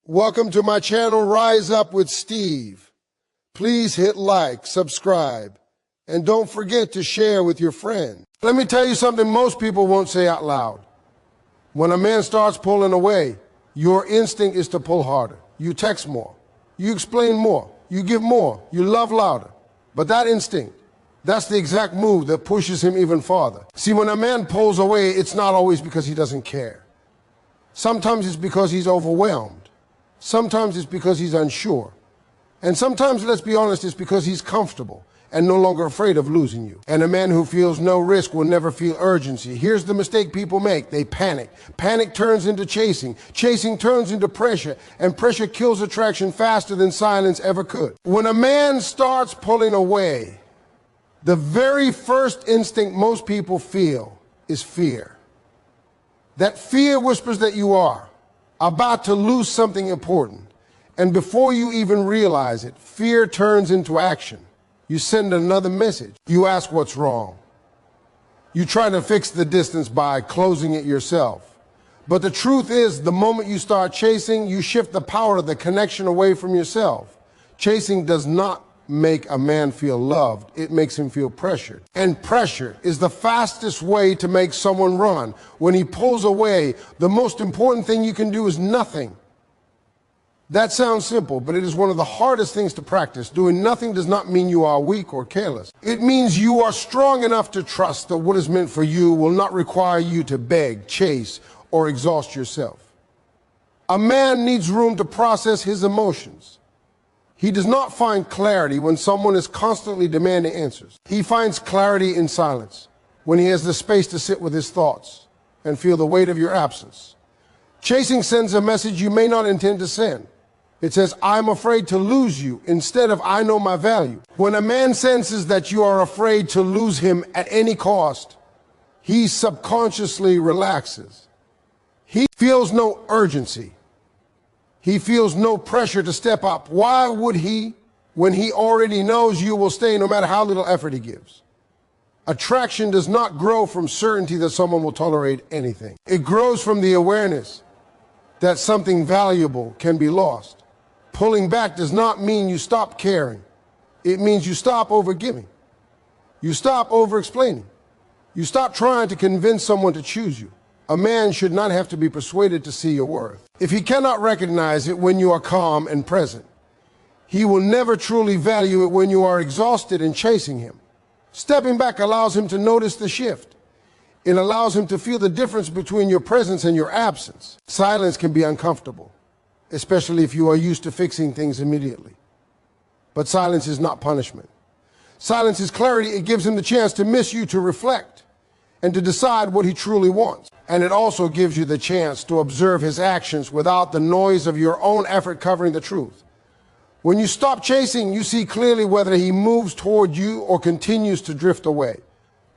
Welcome to my channel, Rise Up with Steve. Please hit like, subscribe, and don't forget to share with your friends. Let me tell you something most people won't say out loud. When a man starts pulling away, your instinct is to pull harder. You text more, you explain more, you give more, you love louder. But that instinct, that's the exact move that pushes him even farther. See, when a man pulls away, it's not always because he doesn't care. Sometimes it's because he's overwhelmed. Sometimes it's because he's unsure. And sometimes, let's be honest, it's because he's comfortable and no longer afraid of losing you. And a man who feels no risk will never feel urgency. Here's the mistake people make. They panic. Panic turns into chasing. Chasing turns into pressure. And pressure kills attraction faster than silence ever could. When a man starts pulling away, the very first instinct most people feel is fear. That fear whispers that you are about to lose something important. And before you even realize it, fear turns into action. You send another message. You ask what's wrong. You try to fix the distance by closing it yourself. But the truth is, the moment you start chasing, you shift the power of the connection away from yourself. Chasing does not make a man feel loved. It makes him feel pressured. And pressure is the fastest way to make someone run. When he pulls away, the most important thing you can do is nothing. That sounds simple, but it is one of the hardest things to practice. Doing nothing does not mean you are weak or careless. It means you are strong enough to trust that what is meant for you will not require you to beg, chase, or exhaust yourself. A man needs room to process his emotions. He does not find clarity when someone is constantly demanding answers. He finds clarity in silence, when he has the space to sit with his thoughts and feel the weight of your absence. Chasing sends a message you may not intend to send. It says, I'm afraid to lose you, instead of I know my value. When a man senses that you are afraid to lose him at any cost, he subconsciously relaxes. He feels no urgency. He feels no pressure to step up. Why would he, when he already knows you will stay no matter how little effort he gives? Attraction does not grow from certainty that someone will tolerate anything. It grows from the awareness that something valuable can be lost. Pulling back does not mean you stop caring. It means you stop overgiving. You stop over-explaining. You stop trying to convince someone to choose you. A man should not have to be persuaded to see your worth. If he cannot recognize it when you are calm and present, he will never truly value it when you are exhausted and chasing him. Stepping back allows him to notice the shift. It allows him to feel the difference between your presence and your absence. Silence can be uncomfortable, especially if you are used to fixing things immediately. But silence is not punishment. Silence is clarity. It gives him the chance to miss you, to reflect, and to decide what he truly wants. And it also gives you the chance to observe his actions without the noise of your own effort covering the truth. When you stop chasing, you see clearly whether he moves toward you or continues to drift away.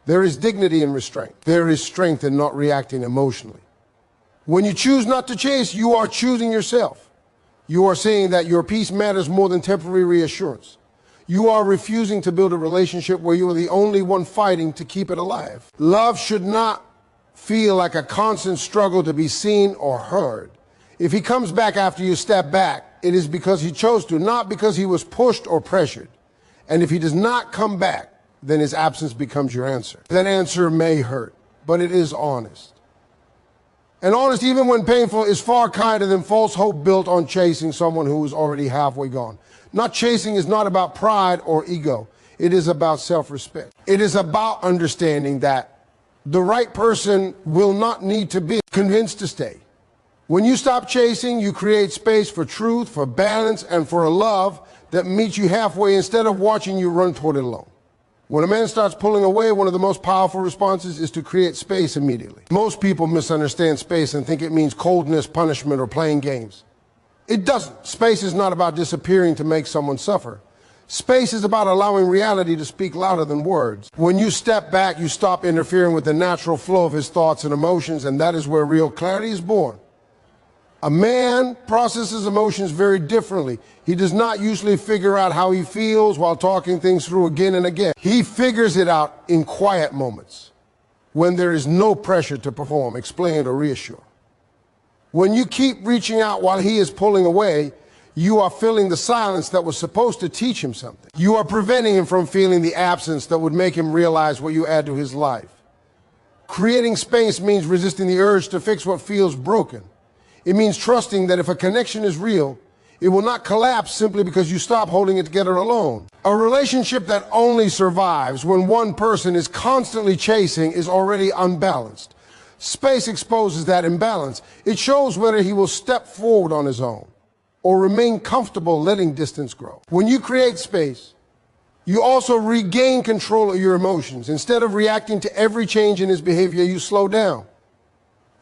There is dignity in restraint. There is strength in not reacting emotionally. When you choose not to chase, you are choosing yourself. You are saying that your peace matters more than temporary reassurance. You are refusing to build a relationship where you are the only one fighting to keep it alive. Love should not feel like a constant struggle to be seen or heard. If he comes back after you step back, it is because he chose to, not because he was pushed or pressured. And if he does not come back, then his absence becomes your answer. That answer may hurt, but it is honest. And honest, even when painful, is far kinder than false hope built on chasing someone who is already halfway gone. Not chasing is not about pride or ego. It is about self-respect. It is about understanding that the right person will not need to be convinced to stay. When you stop chasing, you create space for truth, for balance, and for a love that meets you halfway instead of watching you run toward it alone. When a man starts pulling away, one of the most powerful responses is to create space immediately. Most people misunderstand space and think it means coldness, punishment, or playing games. It doesn't. Space is not about disappearing to make someone suffer. Space is about allowing reality to speak louder than words. When you step back, you stop interfering with the natural flow of his thoughts and emotions, and that is where real clarity is born. A man processes emotions very differently. He does not usually figure out how he feels while talking things through again and again. He figures it out in quiet moments, when there is no pressure to perform, explain, or reassure. When you keep reaching out while he is pulling away, you are filling the silence that was supposed to teach him something. You are preventing him from feeling the absence that would make him realize what you add to his life. Creating space means resisting the urge to fix what feels broken. It means trusting that if a connection is real, it will not collapse simply because you stop holding it together alone. A relationship that only survives when one person is constantly chasing is already unbalanced. Space exposes that imbalance. It shows whether he will step forward on his own or remain comfortable letting distance grow. When you create space, you also regain control of your emotions. Instead of reacting to every change in his behavior, you slow down.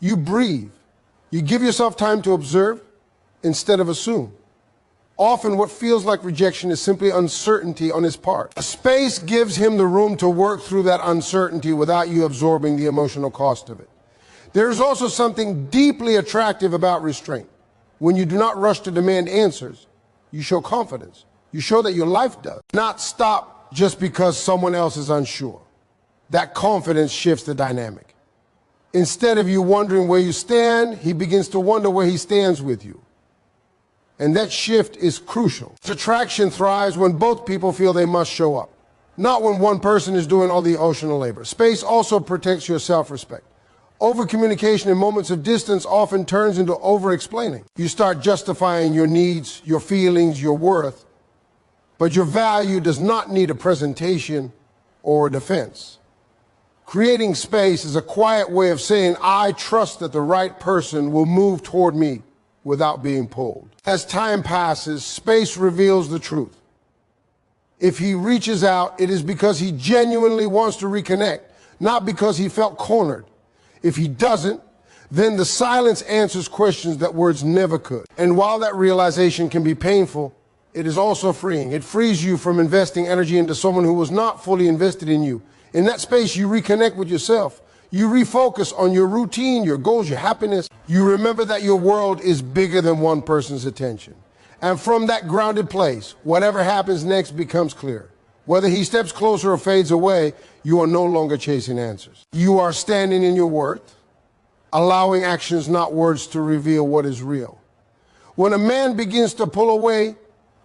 You breathe. You give yourself time to observe instead of assume. Often what feels like rejection is simply uncertainty on his part. A space gives him the room to work through that uncertainty without you absorbing the emotional cost of it. There is also something deeply attractive about restraint. When you do not rush to demand answers, you show confidence. You show that your life does not stop just because someone else is unsure. That confidence shifts the dynamic. Instead of you wondering where you stand, he begins to wonder where he stands with you. And that shift is crucial. Attraction thrives when both people feel they must show up, not when one person is doing all the emotional labor. Space also protects your self-respect. Over-communication in moments of distance often turns into over-explaining. You start justifying your needs, your feelings, your worth, but your value does not need a presentation or a defense. Creating space is a quiet way of saying, I trust that the right person will move toward me without being pulled. As time passes, space reveals the truth. If he reaches out, it is because he genuinely wants to reconnect, not because he felt cornered. If he doesn't, then the silence answers questions that words never could. And while that realization can be painful, it is also freeing. It frees you from investing energy into someone who was not fully invested in you. In that space, you reconnect with yourself. You refocus on your routine, your goals, your happiness. You remember that your world is bigger than one person's attention. And from that grounded place, whatever happens next becomes clear. Whether he steps closer or fades away, you are no longer chasing answers. You are standing in your worth, allowing actions, not words, to reveal what is real. When a man begins to pull away,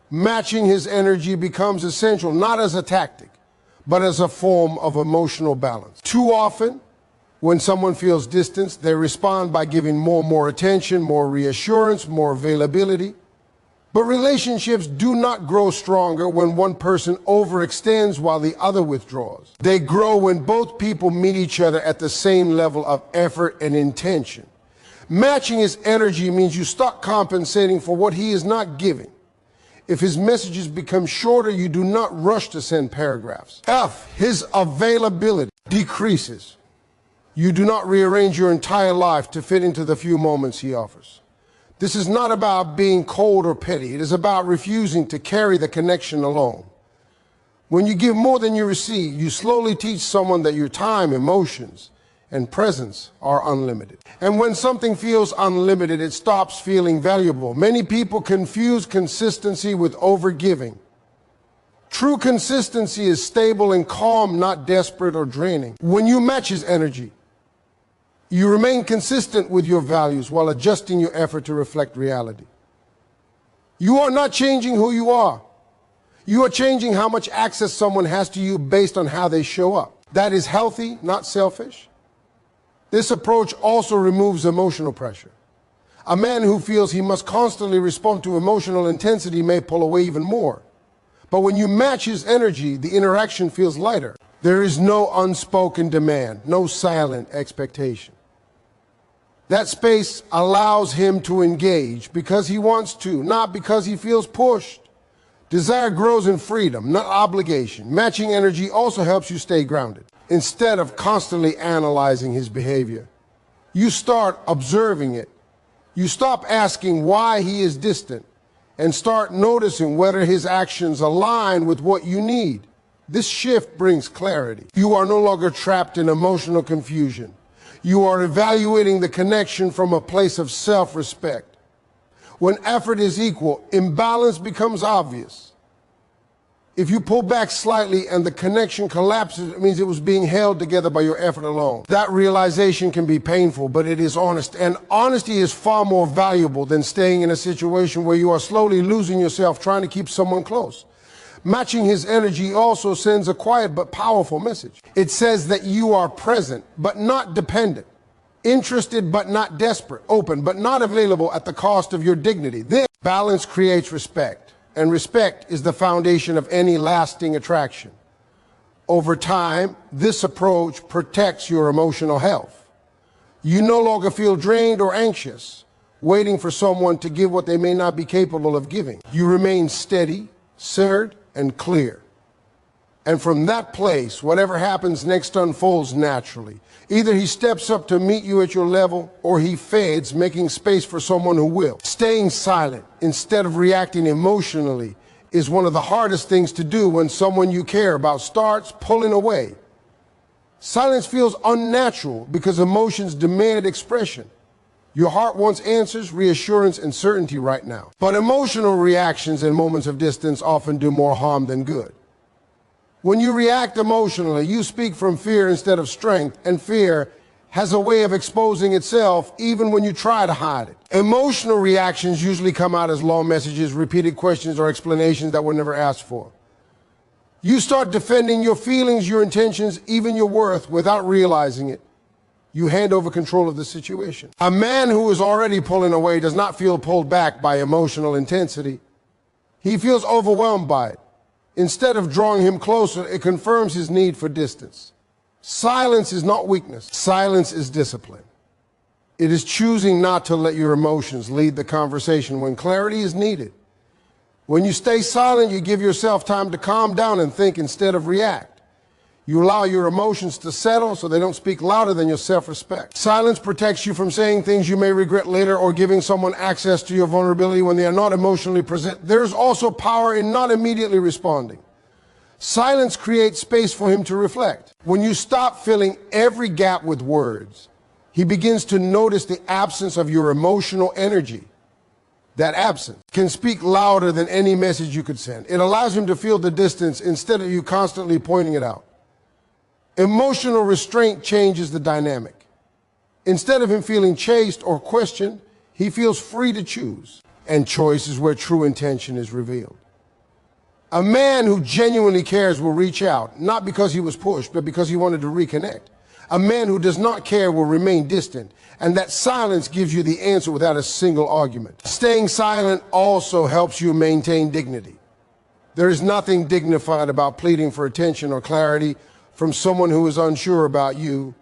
matching his energy becomes essential, not as a tactic, but as a form of emotional balance. Too often, when someone feels distance, they respond by giving more attention, more reassurance, more availability. But relationships do not grow stronger when one person overextends while the other withdraws. They grow when both people meet each other at the same level of effort and intention. Matching his energy means you stop compensating for what he is not giving. If his messages become shorter, you do not rush to send paragraphs. His availability decreases. You do not rearrange your entire life to fit into the few moments he offers. This is not about being cold or petty. It is about refusing to carry the connection alone. When you give more than you receive, you slowly teach someone that your time, emotions, and presence are unlimited. And when something feels unlimited, it stops feeling valuable. Many people confuse consistency with overgiving. True consistency is stable and calm, not desperate or draining. When you match his energy, you remain consistent with your values while adjusting your effort to reflect reality. You are not changing who you are. You are changing how much access someone has to you based on how they show up. That is healthy, not selfish. This approach also removes emotional pressure. A man who feels he must constantly respond to emotional intensity may pull away even more. But when you match his energy, the interaction feels lighter. There is no unspoken demand, no silent expectation. That space allows him to engage because he wants to, not because he feels pushed. Desire grows in freedom, not obligation. Matching energy also helps you stay grounded. Instead of constantly analyzing his behavior, you start observing it. You stop asking why he is distant and start noticing whether his actions align with what you need. This shift brings clarity. You are no longer trapped in emotional confusion. You are evaluating the connection from a place of self-respect. When effort is equal, imbalance becomes obvious. If you pull back slightly and the connection collapses, it means it was being held together by your effort alone. That realization can be painful, but it is honest. And honesty is far more valuable than staying in a situation where you are slowly losing yourself trying to keep someone close. Matching his energy also sends a quiet but powerful message. It says that you are present, but not dependent. Interested, but not desperate. Open, but not available at the cost of your dignity. This balance creates respect. And respect is the foundation of any lasting attraction. Over time, this approach protects your emotional health. You no longer feel drained or anxious, waiting for someone to give what they may not be capable of giving. You remain steady, centered, and clear. And from that place, whatever happens next unfolds naturally. Either he steps up to meet you at your level, or he fades, making space for someone who will. Staying silent instead of reacting emotionally is one of the hardest things to do when someone you care about starts pulling away. Silence feels unnatural because emotions demand expression. Your heart wants answers, reassurance, and certainty right now. But emotional reactions in moments of distance often do more harm than good. When you react emotionally, you speak from fear instead of strength, and fear has a way of exposing itself even when you try to hide it. Emotional reactions usually come out as long messages, repeated questions, or explanations that were never asked for. You start defending your feelings, your intentions, even your worth without realizing it. You hand over control of the situation. A man who is already pulling away does not feel pulled back by emotional intensity. He feels overwhelmed by it. Instead of drawing him closer, it confirms his need for distance. Silence is not weakness. Silence is discipline. It is choosing not to let your emotions lead the conversation when clarity is needed. When you stay silent, you give yourself time to calm down and think instead of react. You allow your emotions to settle so they don't speak louder than your self-respect. Silence protects you from saying things you may regret later or giving someone access to your vulnerability when they are not emotionally present. There's also power in not immediately responding. Silence creates space for him to reflect. When you stop filling every gap with words, he begins to notice the absence of your emotional energy. That absence can speak louder than any message you could send. It allows him to feel the distance instead of you constantly pointing it out. Emotional restraint changes the dynamic. Instead of him feeling chased or questioned, he feels free to choose. And choice is where true intention is revealed. A man who genuinely cares will reach out, not because he was pushed, but because he wanted to reconnect. A man who does not care will remain distant, and that silence gives you the answer without a single argument. Staying silent also helps you maintain dignity. There is nothing dignified about pleading for attention or clarity from someone who is unsure about you.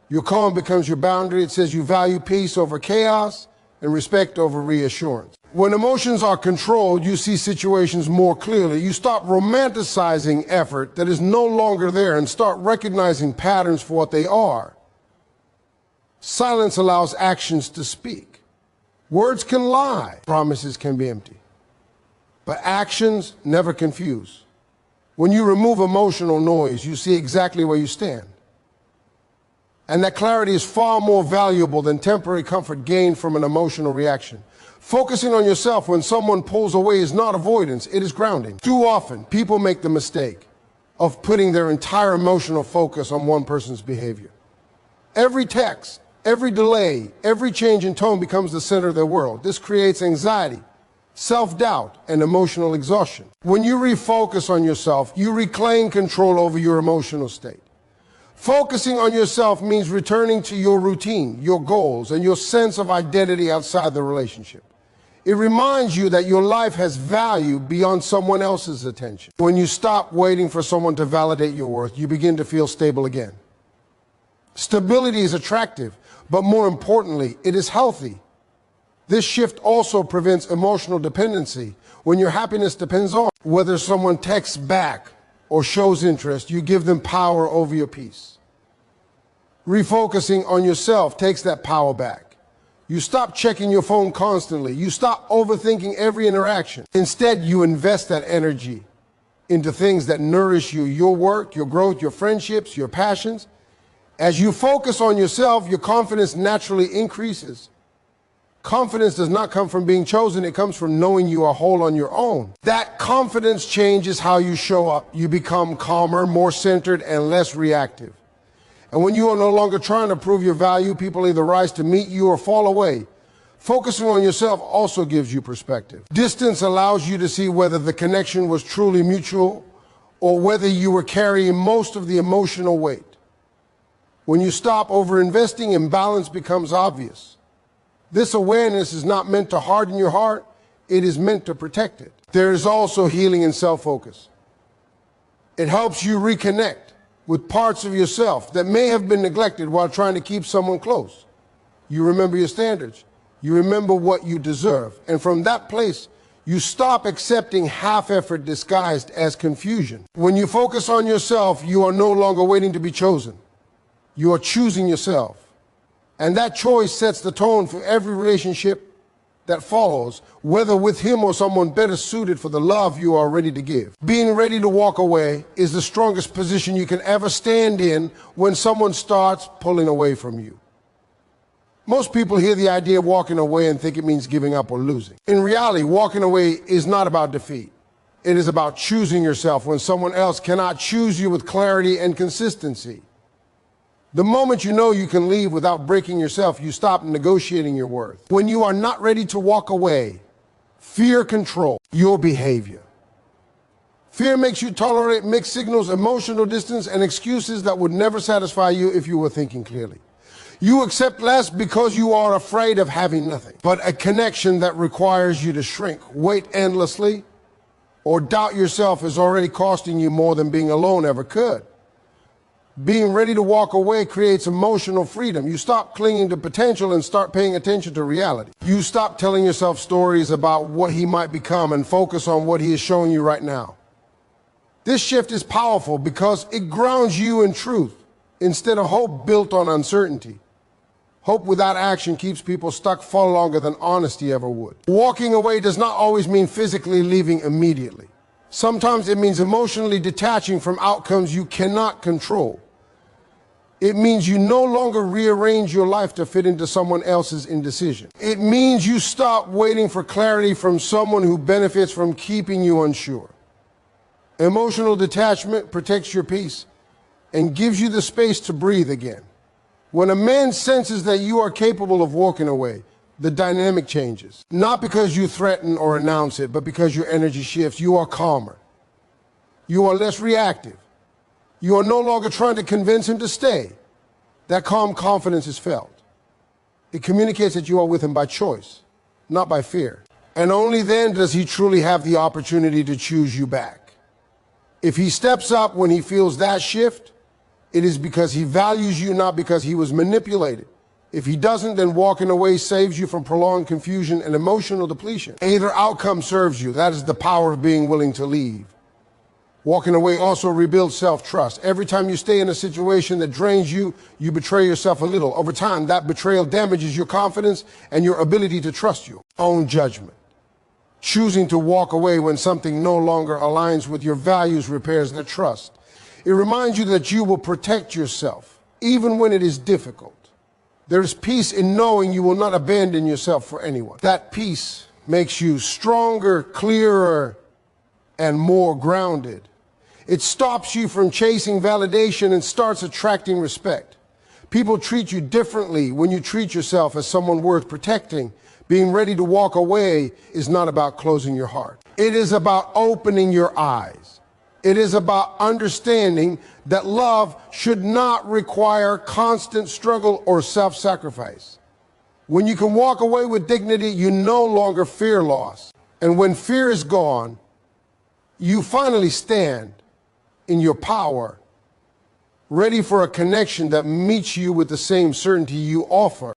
Your calm becomes your boundary. It says you value peace over chaos and respect over reassurance. When emotions are controlled, you see situations more clearly. You stop romanticizing effort that is no longer there and start recognizing patterns for what they are. Silence allows actions to speak. Words can lie. Promises can be empty. But actions never confuse. When you remove emotional noise, you see exactly where you stand. And that clarity is far more valuable than temporary comfort gained from an emotional reaction. Focusing on yourself when someone pulls away is not avoidance, it is grounding. Too often, people make the mistake of putting their entire emotional focus on one person's behavior. Every text, every delay, every change in tone becomes the center of their world. This creates anxiety, self-doubt, and emotional exhaustion. When you refocus on yourself, you reclaim control over your emotional state. Focusing on yourself means returning to your routine, your goals, and your sense of identity outside the relationship. It reminds you that your life has value beyond someone else's attention. When you stop waiting for someone to validate your worth, you begin to feel stable again. Stability is attractive, but more importantly, it is healthy. This shift also prevents emotional dependency. When your happiness depends on whether someone texts back or shows interest, you give them power over your peace. Refocusing on yourself takes that power back. You stop checking your phone constantly. You stop overthinking every interaction. Instead, you invest that energy into things that nourish you, your work, your growth, your friendships, your passions. As you focus on yourself, your confidence naturally increases. Confidence does not come from being chosen. It comes from knowing you are whole on your own. That confidence changes how you show up. You become calmer, more centered, and less reactive. And when you are no longer trying to prove your value, people either rise to meet you or fall away. Focusing on yourself also gives you perspective. Distance allows you to see whether the connection was truly mutual or whether you were carrying most of the emotional weight. When you stop over-investing, imbalance becomes obvious. This awareness is not meant to harden your heart, it is meant to protect it. There is also healing in self-focus. It helps you reconnect with parts of yourself that may have been neglected while trying to keep someone close. You remember your standards. You remember what you deserve. And from that place, you stop accepting half-effort disguised as confusion. When you focus on yourself, you are no longer waiting to be chosen. You are choosing yourself. And that choice sets the tone for every relationship that follows, whether with him or someone better suited for the love you are ready to give. Being ready to walk away is the strongest position you can ever stand in when someone starts pulling away from you. Most people hear the idea of walking away and think it means giving up or losing. In reality, walking away is not about defeat. It is about choosing yourself when someone else cannot choose you with clarity and consistency. The moment you know you can leave without breaking yourself, you stop negotiating your worth. When you are not ready to walk away, fear controls your behavior. Fear makes you tolerate mixed signals, emotional distance, and excuses that would never satisfy you if you were thinking clearly. You accept less because you are afraid of having nothing. But a connection that requires you to shrink, wait endlessly, or doubt yourself is already costing you more than being alone ever could. Being ready to walk away creates emotional freedom. You stop clinging to potential and start paying attention to reality. You stop telling yourself stories about what he might become and focus on what he is showing you right now. This shift is powerful because it grounds you in truth instead of hope built on uncertainty. Hope without action keeps people stuck far longer than honesty ever would. Walking away does not always mean physically leaving immediately. Sometimes it means emotionally detaching from outcomes you cannot control. It means you no longer rearrange your life to fit into someone else's indecision. It means you stop waiting for clarity from someone who benefits from keeping you unsure. Emotional detachment protects your peace and gives you the space to breathe again. When a man senses that you are capable of walking away, the dynamic changes. Not because you threaten or announce it, but because your energy shifts. You are calmer. You are less reactive. You are no longer trying to convince him to stay. That calm confidence is felt. It communicates that you are with him by choice, not by fear. And only then does he truly have the opportunity to choose you back. If he steps up when he feels that shift, it is because he values you, not because he was manipulated. If he doesn't, then walking away saves you from prolonged confusion and emotional depletion. Either outcome serves you. That is the power of being willing to leave. Walking away also rebuilds self-trust. Every time you stay in a situation that drains you, you betray yourself a little. Over time, that betrayal damages your confidence and your ability to trust your own judgment. Choosing to walk away when something no longer aligns with your values repairs that trust. It reminds you that you will protect yourself, even when it is difficult. There is peace in knowing you will not abandon yourself for anyone. That peace makes you stronger, clearer, and more grounded. It stops you from chasing validation and starts attracting respect. People treat you differently when you treat yourself as someone worth protecting. Being ready to walk away is not about closing your heart. It is about opening your eyes. It is about understanding that love should not require constant struggle or self-sacrifice. When you can walk away with dignity, you no longer fear loss. And when fear is gone, you finally stand in your power, ready for a connection that meets you with the same certainty you offer.